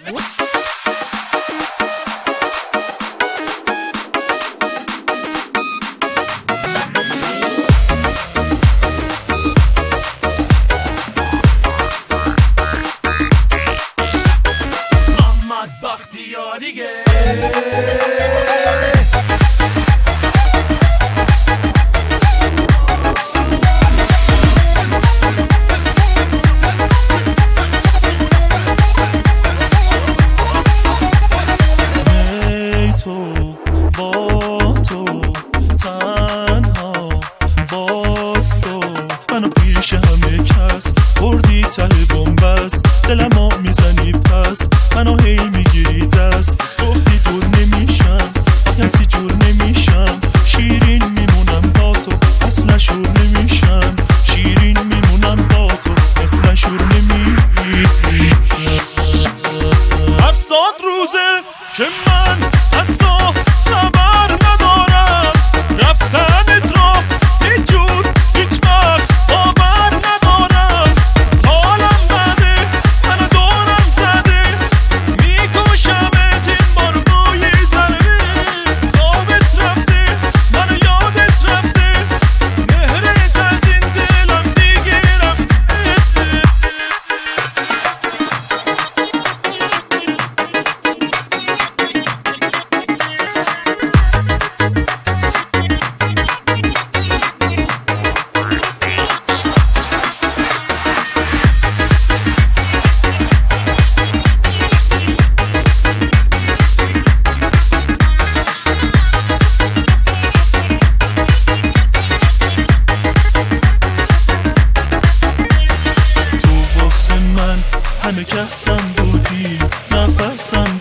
محمد بختیاریه منو پیش همه کس بردی ته بنبست دلمو میزنی پس منو هی میگیری دست گفتی دور نمیشم با کسی جور نمیشم شیرین میمونم با تو اصلا شور نمیشم شیرین میمونم با تو اصلا شور نمیشم 70 روزه که من از تو خبر ندارم رفتنت رو هیچ جور هیچ وقت باور ندارم حالم بده منو دورم زده میکشمت این بار روی ضربه خوابت رفته منو یادت رفته مهرت از این دلم دیگه رفته همه کسم بودی نفسم